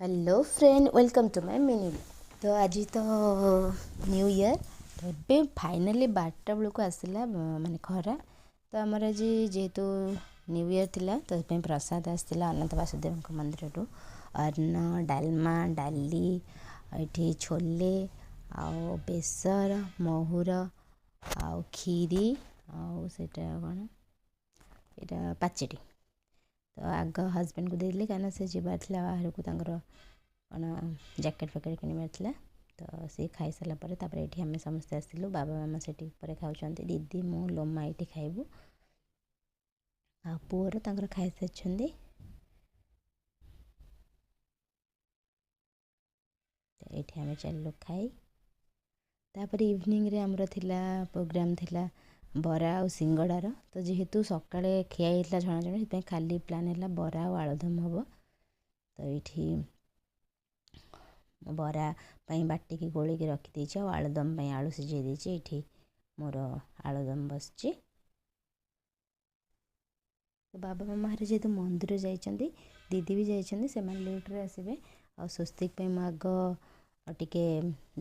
Hello friend, welcome to my mini. तो आज तो न्यू ईयर। तो ये फाइनाली 12टा बेलू आसला माने खरा। तो आमर आज जेहेतु न्यू ईयर थिला तो प्रसाद आसला अनंत वासुदेव मंदिर टू अन्न डालमा डाली ये छोले आउ बेसर महूर आउ खीरी आउ सेटा कौन यहाँ पाचेरी। तो आग हजबैंड को देदेली कहीं से जबार बाहर को कौन जैकेट फैकेट कि तो सी खाई सारापर ये आम समस्ते आसलु बाबा मामा से खाऊँ दीदी मु लोमा ये खाइबू आ पुअर खाई सारी ये आम चलू खाई। तापर इवनिंग रे आमर थिला प्रोग्राम थिला बरा और सिंगड़ार। तो जेहेतु सकाଳେ खिया होता छणाछणी से खाली प्लान है बरा और आलुदम हम। तो ये बरा बाटिकी गोलिकी रखीदे और आलुदम आलू सिझे देती ये मोर आलुदम बस। तो बाबा मामा हरे जेहेतु मंदिर जाइछन्ति दीदी भी जाइछन्ति से लेट्रे आसबे आ स्वस्तिक आग टिके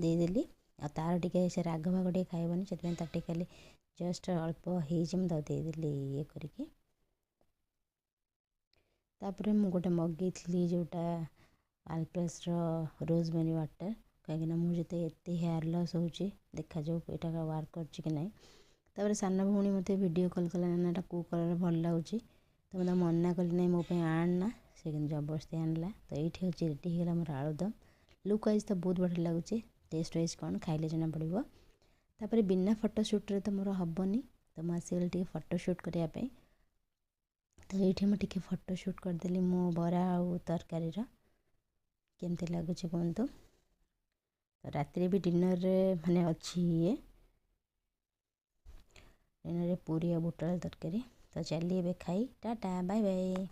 देदेली आ तार टिके से राग भाग टे खाइबनी से खाली जस्ट अल्प हो देदेली ये करके। तापर मु गोटे मगेली जोटा आलप्लस रोजमेरी वाटर कहीं मुझे एत हेयर लॉस हो देखा जो यहाँ वर्क कर ना। तापर सान भौणी मत वीडियो कॉल कला ना कौ कलर भल लगुच तो मतलब मना कली ना मोप आना से जबरदस्ती आनला। तो ये हूँ रेडी होगा मोर आलुदम। लुक वाइज तो बहुत बढ़िया लगुच, टेस्ट वाइज कौन खाइले जना पड़ो। तापर बिना फोटोशूट्रे तो मोर हेनी तो मुझे टे फोटोशूट करने। तो ये मुझे फोटोशूट करदेली मो बरा आउ तरकारी केमती लगुच कहतु। तो राति भी डिनर माने अच्छी ये डिनर पूरी और बुट तरकारी। तो चलिए खाई टाटा बाय बाय।